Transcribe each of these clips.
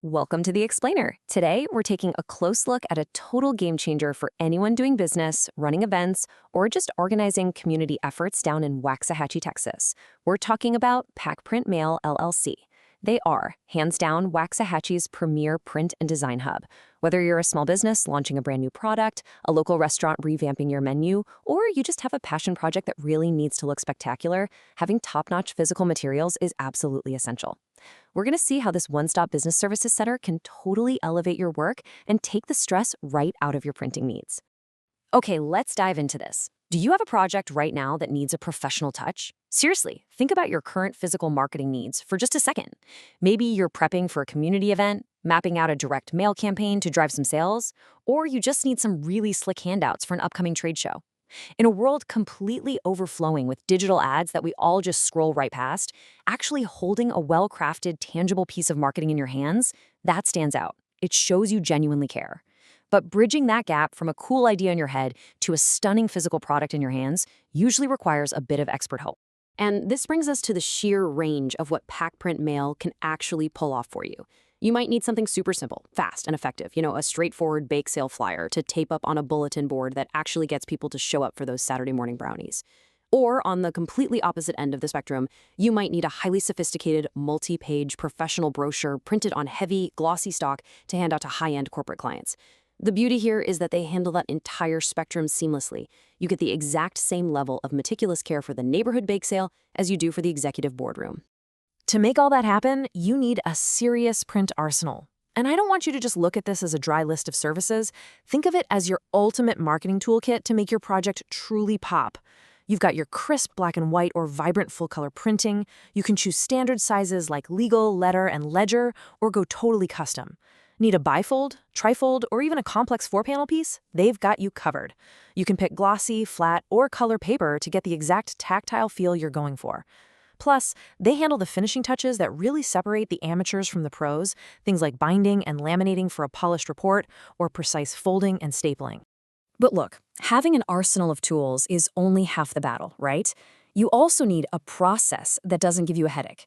Welcome to The Explainer. Today, we're taking a close look at a total game changer for anyone doing business, running events, or just organizing community efforts down in Waxahachie, Texas. We're talking about Print Mail LLC. They are, hands down, Waxahachie's premier print and design hub. Whether you're a small business launching a brand new product, a local restaurant revamping your menu, or you just have a passion project that really needs to look spectacular, having top-notch physical materials is absolutely essential. We're going to see how this one-stop business services center can totally elevate your work and take the stress right out of your printing needs. Okay, let's dive into this. Do you have a project right now that needs a professional touch? Seriously, think about your current physical marketing needs for just a second. Maybe you're prepping for a community event, mapping out a direct mail campaign to drive some sales, or you just need some really slick handouts for an upcoming trade show. In a world completely overflowing with digital ads that we all just scroll right past, actually holding a well-crafted, tangible piece of marketing in your hands, that stands out. It shows you genuinely care. But bridging that gap from a cool idea in your head to a stunning physical product in your hands usually requires a bit of expert help. And this brings us to the sheer range of what Print Mail can actually pull off for you. You might need something super simple, fast, and effective, a straightforward bake sale flyer to tape up on a bulletin board that actually gets people to show up for those Saturday morning brownies. Or on the completely opposite end of the spectrum, you might need a highly sophisticated, multi-page professional brochure printed on heavy, glossy stock to hand out to high-end corporate clients. The beauty here is that they handle that entire spectrum seamlessly. You get the exact same level of meticulous care for the neighborhood bake sale as you do for the executive boardroom. To make all that happen, you need a serious print arsenal. And I don't want you to just look at this as a dry list of services. Think of it as your ultimate marketing toolkit to make your project truly pop. You've got your crisp black and white or vibrant full-color printing. You can choose standard sizes like legal, letter, and ledger, or go totally custom. Need a bifold, trifold, or even a complex four-panel piece? They've got you covered. You can pick glossy, flat, or color paper to get the exact tactile feel you're going for. Plus, they handle the finishing touches that really separate the amateurs from the pros, things like binding and laminating for a polished report, or precise folding and stapling. But look, having an arsenal of tools is only half the battle, right? You also need a process that doesn't give you a headache.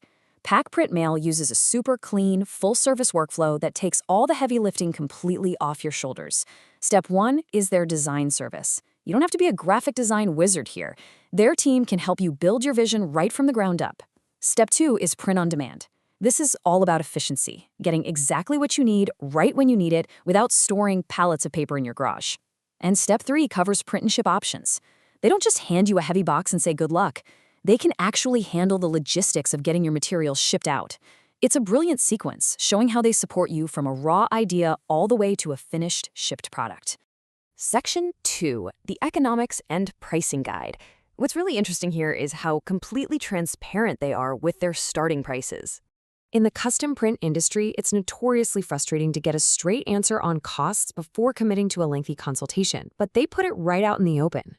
Print Mail uses a super clean, full-service workflow that takes all the heavy lifting completely off your shoulders. Step 1 is their design service. You don't have to be a graphic design wizard here. Their team can help you build your vision right from the ground up. Step 2 is print on demand. This is all about efficiency, getting exactly what you need right when you need it without storing pallets of paper in your garage. And Step 3 covers print and ship options. They don't just hand you a heavy box and say good luck. They can actually handle the logistics of getting your materials shipped out. It's a brilliant sequence, showing how they support you from a raw idea all the way to a finished, shipped product. Section 2, the Economics and Pricing Guide. What's really interesting here is how completely transparent they are with their starting prices. In the custom print industry, it's notoriously frustrating to get a straight answer on costs before committing to a lengthy consultation, but they put it right out in the open.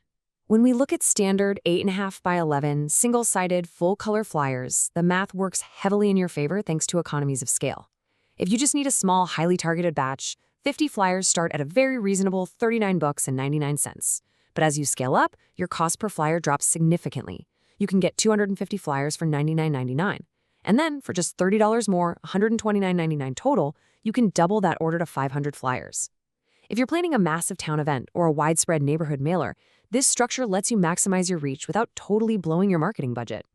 When we look at standard 8.5 by 11 single-sided full-color flyers, the math works heavily in your favor thanks to economies of scale. If you just need a small, highly targeted batch, 50 flyers start at a very reasonable $39.99. But as you scale up, your cost per flyer drops significantly. You can get 250 flyers for $99.99. And then, for just $30 more, $129.99 total, you can double that order to 500 flyers. If you're planning a massive town event or a widespread neighborhood mailer, this structure lets you maximize your reach without totally blowing your marketing budget.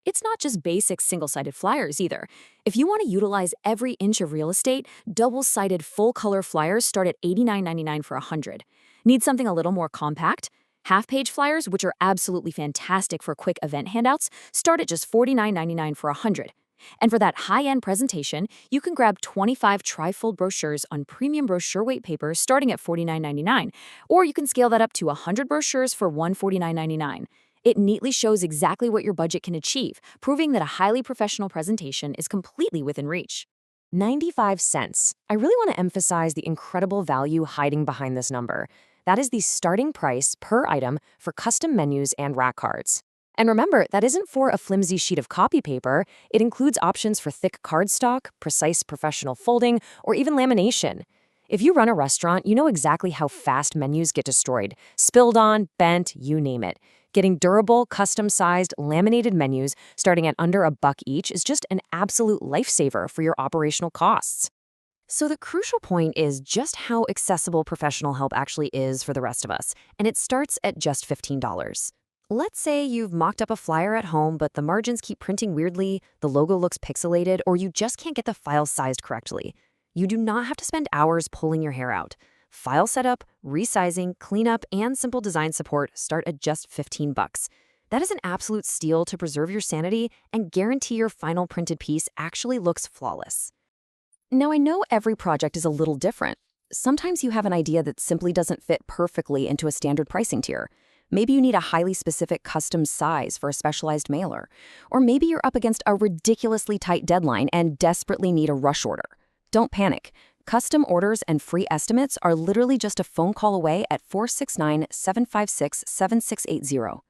It's not just basic single-sided flyers either. If you want to utilize every inch of real estate, double-sided full-color flyers start at $89.99 for 100. Need something a little more compact? Half-page flyers, which are absolutely fantastic for quick event handouts, start at just $49.99 for 100. And for that high-end presentation, you can grab 25 trifold brochures on premium brochure weight paper starting at $49.99, or you can scale that up to 100 brochures for $149.99. It neatly shows exactly what your budget can achieve, proving that a highly professional presentation is completely within reach. 95 cents. I really want to emphasize the incredible value hiding behind this number. That is the starting price per item for custom menus and rack cards. And remember, that isn't for a flimsy sheet of copy paper. It includes options for thick cardstock, precise professional folding, or even lamination. If you run a restaurant, you know exactly how fast menus get destroyed, spilled on, bent, you name it. Getting durable, custom-sized, laminated menus starting at under $1 each is just an absolute lifesaver for your operational costs. So the crucial point is just how accessible professional help actually is for the rest of us, and it starts at just $15. Let's say you've mocked up a flyer at home, but the margins keep printing weirdly, the logo looks pixelated, or you just can't get the file sized correctly. You do not have to spend hours pulling your hair out. File setup, resizing, cleanup, and simple design support start at just 15 bucks. That is an absolute steal to preserve your sanity and guarantee your final printed piece actually looks flawless. Now, I know every project is a little different. Sometimes you have an idea that simply doesn't fit perfectly into a standard pricing tier. Maybe you need a highly specific custom size for a specialized mailer. Or maybe you're up against a ridiculously tight deadline and desperately need a rush order. Don't panic. Custom orders and free estimates are literally just a phone call away at 469-756-7680.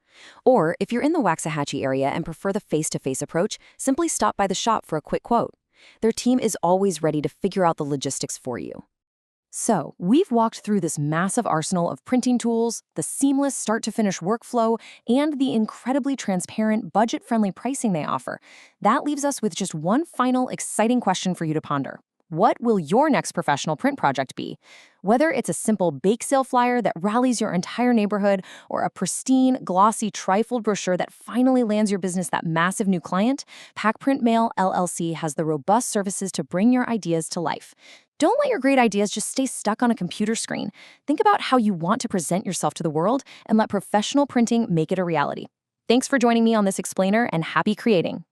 Or if you're in the Waxahachie area and prefer the face-to-face approach, simply stop by the shop for a quick quote. Their team is always ready to figure out the logistics for you. So, we've walked through this massive arsenal of printing tools, the seamless start-to-finish workflow, and the incredibly transparent, budget-friendly pricing they offer. That leaves us with just one final exciting question for you to ponder. What will your next professional print project be? Whether it's a simple bake sale flyer that rallies your entire neighborhood or a pristine, glossy, trifold brochure that finally lands your business that massive new client, Print Mail LLC has the robust services to bring your ideas to life. Don't let your great ideas just stay stuck on a computer screen. Think about how you want to present yourself to the world and let professional printing make it a reality. Thanks for joining me on this explainer, and happy creating.